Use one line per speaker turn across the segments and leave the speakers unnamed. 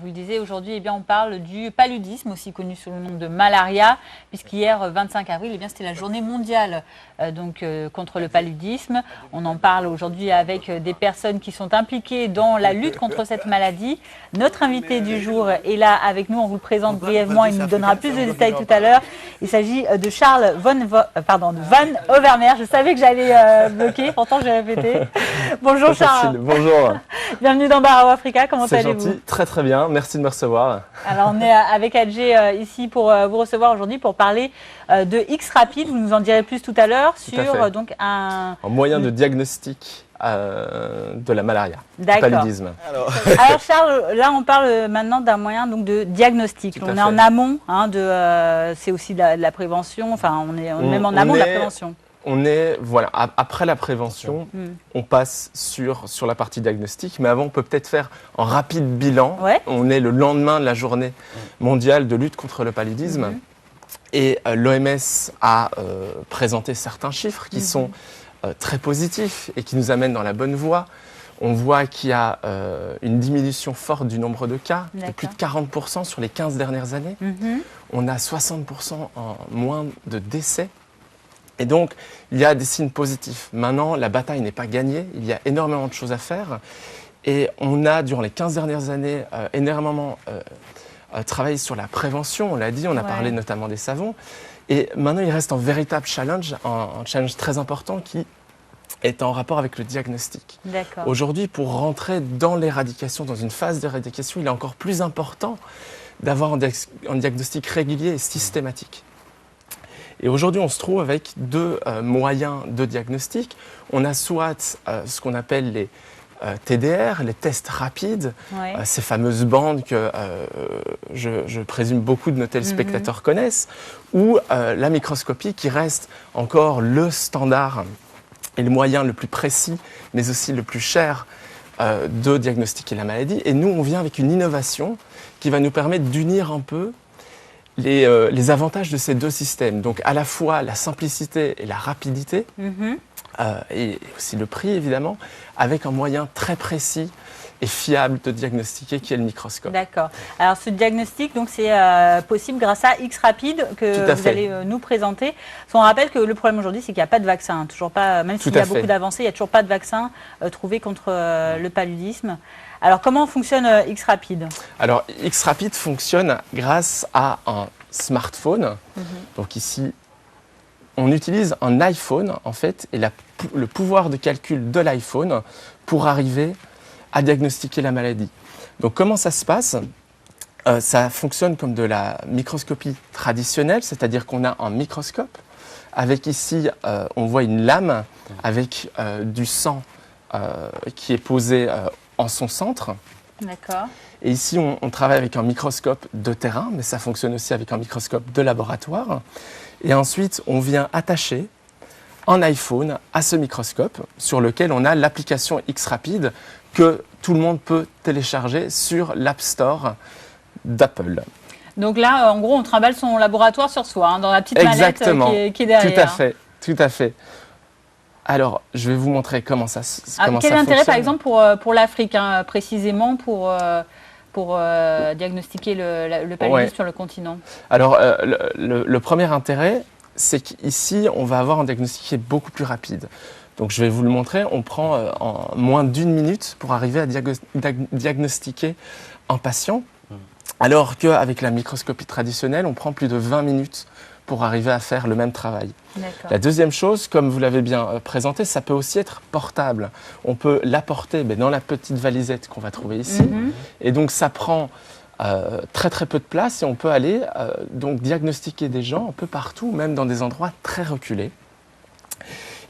vous le disiez, aujourd'hui, on parle du paludisme, aussi connu sous le nom de malaria, puisqu'hier, 25 avril, c'était la journée mondiale contre le paludisme. On en parle aujourd'hui avec des personnes qui sont impliquées dans la lutte contre cette maladie. Notre invité du jour est là avec nous, on vous le présente brièvement, il nous donnera plus de détails tout à l'heure. Il s'agit de Charles Van Overmeer. Je savais que j'allais bloquer, pourtant j'ai répété. Bonjour Charles.
Bonjour.
Bienvenue dans Barao Africa, comment allez-vous?
C'est gentil, très très bien, merci de me recevoir.
Alors on est avec Adjé ici pour vous recevoir aujourd'hui pour parler de X-Rapid, vous nous en direz plus tout à l'heure sur donc un
moyen de diagnostic de la malaria, du paludisme.
Alors Charles, là on parle maintenant d'un moyen donc de diagnostic. On est en amont, c'est aussi de la prévention, enfin on est même en amont de la prévention.
Voilà, après la prévention, on passe sur la partie diagnostic, mais avant on peut peut-être faire un rapide bilan.
Ouais.
On est le lendemain de la journée mondiale de lutte contre le paludisme et l'OMS a présenté certains chiffres qui sont très positifs et qui nous amènent dans la bonne voie. On voit qu'il y a une diminution forte du nombre de cas, de plus de 40% sur les 15 dernières années. On a 60% en moins de décès. Et donc, il y a des signes positifs. Maintenant, la bataille n'est pas gagnée. Il y a énormément de choses à faire. Et on a, durant les 15 dernières années, énormément travaillé sur la prévention. On l'a dit, on a parlé notamment des savons. Et maintenant, il reste un véritable challenge, un challenge très important qui est en rapport avec le diagnostic. Aujourd'hui, pour rentrer dans l'éradication, dans une phase d'éradication, il est encore plus important d'avoir un diagnostic régulier et systématique. Et aujourd'hui, on se trouve avec deux moyens de diagnostic. On a soit ce qu'on appelle les TDR, les tests rapides, ces fameuses bandes que je présume beaucoup de nos téléspectateurs connaissent, ou la microscopie qui reste encore le standard et le moyen le plus précis, mais aussi le plus cher de diagnostiquer la maladie. Et nous, on vient avec une innovation qui va nous permettre d'unir un peu les avantages de ces deux systèmes, donc à la fois la simplicité et la rapidité, et aussi le prix évidemment, avec un moyen très précis et fiable de diagnostiquer qui est le microscope.
D'accord. Alors ce diagnostic, donc c'est possible grâce à X-Rapid que vous allez nous présenter. On rappelle que le problème aujourd'hui, c'est qu'il n'y a pas de vaccin, toujours pas, même s'il y a beaucoup d'avancées, il n'y a toujours pas de vaccin trouvé contre le paludisme. Alors, comment fonctionne X-Rapid? Alors,
X-Rapid fonctionne grâce à un smartphone. Donc ici, on utilise un iPhone, en fait, et le pouvoir de calcul de l'iPhone pour arriver à diagnostiquer la maladie. Donc, comment ça se passe? Ça fonctionne comme de la microscopie traditionnelle, c'est-à-dire qu'on a un microscope. Avec ici, on voit une lame avec du sang qui est posé en son centre.
D'accord.
Et ici, on travaille avec un microscope de terrain, mais ça fonctionne aussi avec un microscope de laboratoire. Et ensuite, on vient attacher un iPhone à ce microscope sur lequel on a l'application X-Rapid que tout le monde peut télécharger sur l'App Store d'Apple.
Donc là, en gros, on trimballe son laboratoire sur soi, dans la petite mallette qui est derrière.
Tout à fait. Alors, je vais vous montrer comment ça fonctionne.
Quel intérêt, par exemple, pour l'Afrique, précisément, pour diagnostiquer le paludisme sur le continent?
Alors, le premier intérêt, c'est qu'ici, on va avoir un diagnostic qui est beaucoup plus rapide. Donc, je vais vous le montrer. On prend en moins d'1 minute pour arriver à diagnostiquer un patient, alors qu'avec la microscopie traditionnelle, on prend plus de 20 minutes pour arriver à faire le même travail. La deuxième chose, comme vous l'avez bien présenté, ça peut aussi être portable. On peut l'apporter dans la petite valisette qu'on va trouver ici. Et donc, ça prend très très peu de place et on peut aller donc diagnostiquer des gens un peu partout, même dans des endroits très reculés.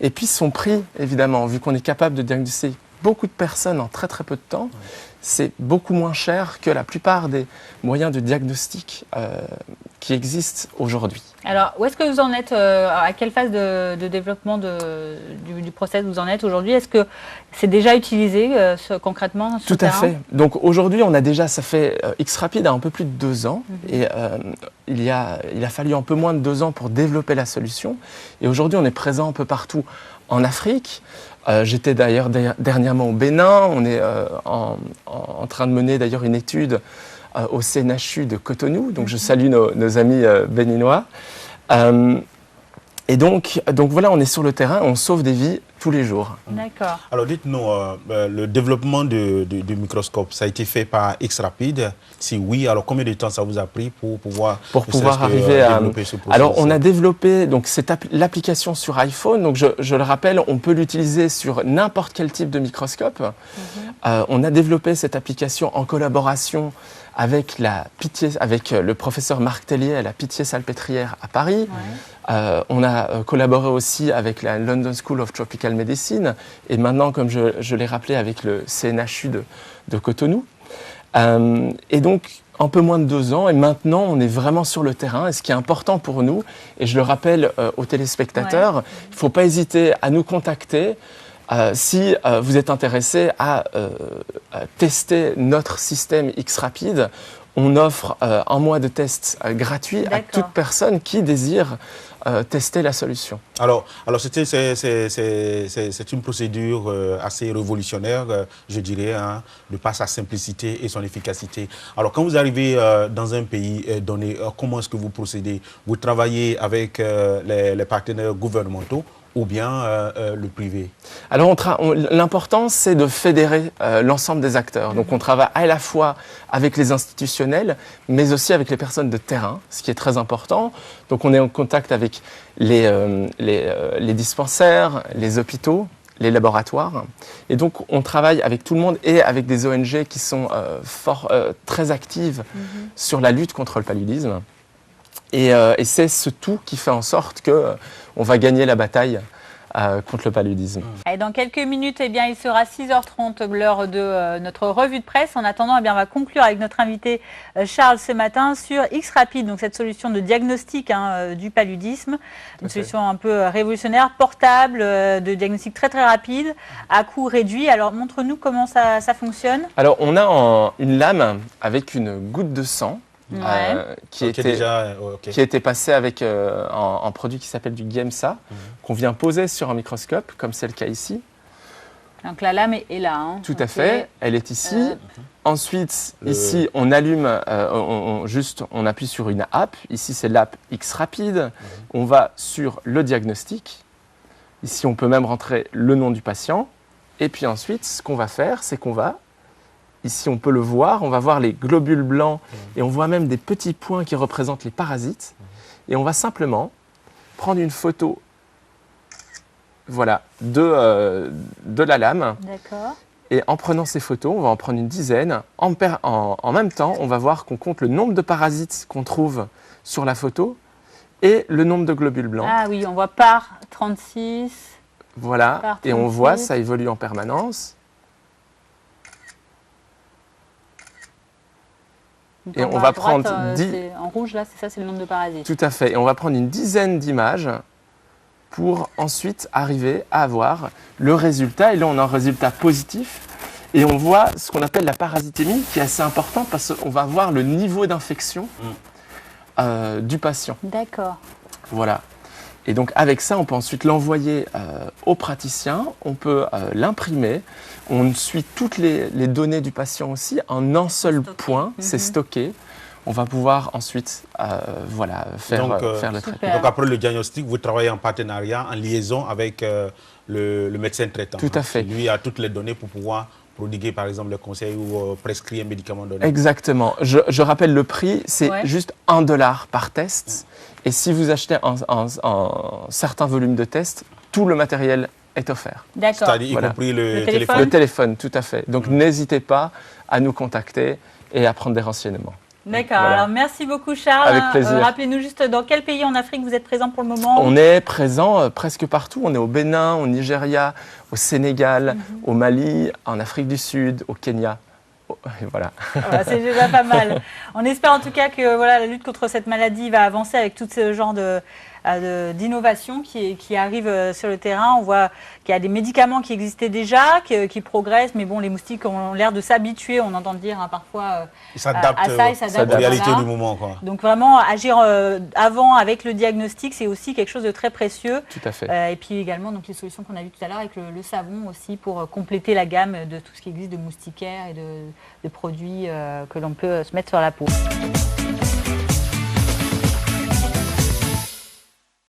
Et puis, son prix, évidemment, vu qu'on est capable de diagnostiquer beaucoup de personnes en très très peu de temps, c'est beaucoup moins cher que la plupart des moyens de diagnostic qui existent aujourd'hui.
Alors, où est-ce que vous en êtes, à quelle phase de développement du process vous en êtes aujourd'hui? Est-ce que c'est déjà utilisé concrètement sur le terrain?
Tout à fait. Donc aujourd'hui, on a déjà, ça fait X-Rapid a un peu plus de 2 ans et il a fallu un peu moins de 2 ans pour développer la solution. Et aujourd'hui, on est présent un peu partout en Afrique. J'étais d'ailleurs dernièrement au Bénin. On est en train de mener d'ailleurs une étude au CNHU de Cotonou. Donc je salue nos amis béninois. Et donc voilà, on est sur le terrain, on sauve des vies tous les jours.
D'accord.
Alors dites-nous, le développement du microscope, ça a été fait par X-Rapid? Si oui, alors combien de temps ça vous a pris pour pouvoir
arriver à
développer ce processus?
Alors on a développé donc l'application sur iPhone. Donc je le rappelle, on peut l'utiliser sur n'importe quel type de microscope. On a développé cette application en collaboration avec le professeur Marc Tellier à la Pitié-Salpêtrière à Paris. On a collaboré aussi avec la London School of Tropical Medicine et maintenant, comme je l'ai rappelé, avec le CNHU de Cotonou. Et donc, un peu moins de 2 ans, et maintenant, on est vraiment sur le terrain. Et ce qui est important pour nous, et je le rappelle aux téléspectateurs, il ne faut pas hésiter à nous contacter. Si vous êtes intéressé à tester notre système X-Rapid, on offre 1 mois de test gratuit à toute personne qui désire tester la solution.
Alors c'est une procédure assez révolutionnaire, je dirais, hein, de par sa simplicité et son efficacité. Alors quand vous arrivez dans un pays donné, comment est-ce que vous procédez? Vous travaillez avec les partenaires gouvernementaux ou bien le privé?
Alors l'important, c'est de fédérer l'ensemble des acteurs. Donc on travaille à la fois avec les institutionnels, mais aussi avec les personnes de terrain, ce qui est très important. Donc on est en contact avec les dispensaires, les hôpitaux, les laboratoires. Et donc on travaille avec tout le monde et avec des ONG qui sont très actives sur la lutte contre le paludisme. Et c'est ce tout qui fait en sorte qu'on va gagner la bataille contre le paludisme.
Et dans quelques minutes, eh bien, il sera 6h30, l'heure de notre revue de presse. En attendant, eh bien, on va conclure avec notre invité Charles ce matin sur X-Rapid, donc cette solution de diagnostic du paludisme. Une solution un peu révolutionnaire, portable, de diagnostic très très rapide, à coût réduit. Alors montre-nous comment ça fonctionne. Alors
on a une lame avec une goutte de sang. Qui était passé avec un produit qui s'appelle du Giemsa, qu'on vient poser sur un microscope, comme c'est le cas ici.
Donc la lame est là. Hein.
Tout à fait, elle est ici. Ensuite, ici, on allume, on appuie sur une app. Ici, c'est l'app X-Rapid. On va sur le diagnostic. Ici, on peut même rentrer le nom du patient. Et puis ensuite, ce qu'on va faire, c'est qu'on va... Ici, on peut le voir, on va voir les globules blancs et on voit même des petits points qui représentent les parasites. Et on va simplement prendre une photo de la lame.
D'accord.
Et en prenant ces photos, on va en prendre une dizaine. En même temps, on va voir qu'on compte le nombre de parasites qu'on trouve sur la photo et le nombre de globules blancs.
Ah oui, on voit par 36.
Voilà,
par 36.
Et on voit, ça évolue en permanence.
Donc
et on va prendre
en rouge, là, c'est le nombre de parasites.
Tout à fait. Et on va prendre une dizaine d'images pour ensuite arriver à avoir le résultat. Et là, on a un résultat positif. Et on voit ce qu'on appelle la parasitémie, qui est assez important parce qu'on va voir le niveau d'infection du patient.
D'accord.
Voilà. Et donc, avec ça, on peut ensuite l'envoyer au praticien. On peut l'imprimer. On suit toutes les données du patient aussi en un seul point, c'est stocké. On va pouvoir ensuite faire le traitement.
Donc après le diagnostic, vous travaillez en partenariat, en liaison avec le médecin traitant.
Tout à fait.
Lui a toutes les données pour pouvoir prodiguer par exemple le conseil ou prescrire un médicament donné.
Exactement. Je rappelle le prix, c'est juste $1 par test. Et si vous achetez un certain volume de tests, tout le matériel est offert.
D'accord.
C'est-à-dire y compris le téléphone.
Le téléphone, tout à fait. Donc n'hésitez pas à nous contacter et à prendre des renseignements.
D'accord. Voilà. Alors merci beaucoup Charles.
Avec plaisir.
Rappelez-nous juste dans quel pays en Afrique vous êtes présent pour le moment?
On est présent presque partout. On est au Bénin, au Nigeria, au Sénégal, au Mali, en Afrique du Sud, au Kenya. Et voilà.
C'est déjà pas mal. On espère en tout cas que la lutte contre cette maladie va avancer avec tout ce genre d'innovation qui arrivent sur le terrain. On voit qu'il y a des médicaments qui existaient déjà, qui progressent, mais bon, les moustiques ont l'air de s'habituer, on entend dire parfois
Ils s'adaptent
à ça, ils s'adaptent
aux réalités
voilà.
du moment, quoi.
Donc vraiment, agir avant avec le diagnostic, c'est aussi quelque chose de très précieux.
Tout à fait.
Et puis également, donc, les solutions qu'on a vues tout à l'heure avec le savon aussi pour compléter la gamme de tout ce qui existe de moustiquaires et de produits que l'on peut se mettre sur la peau.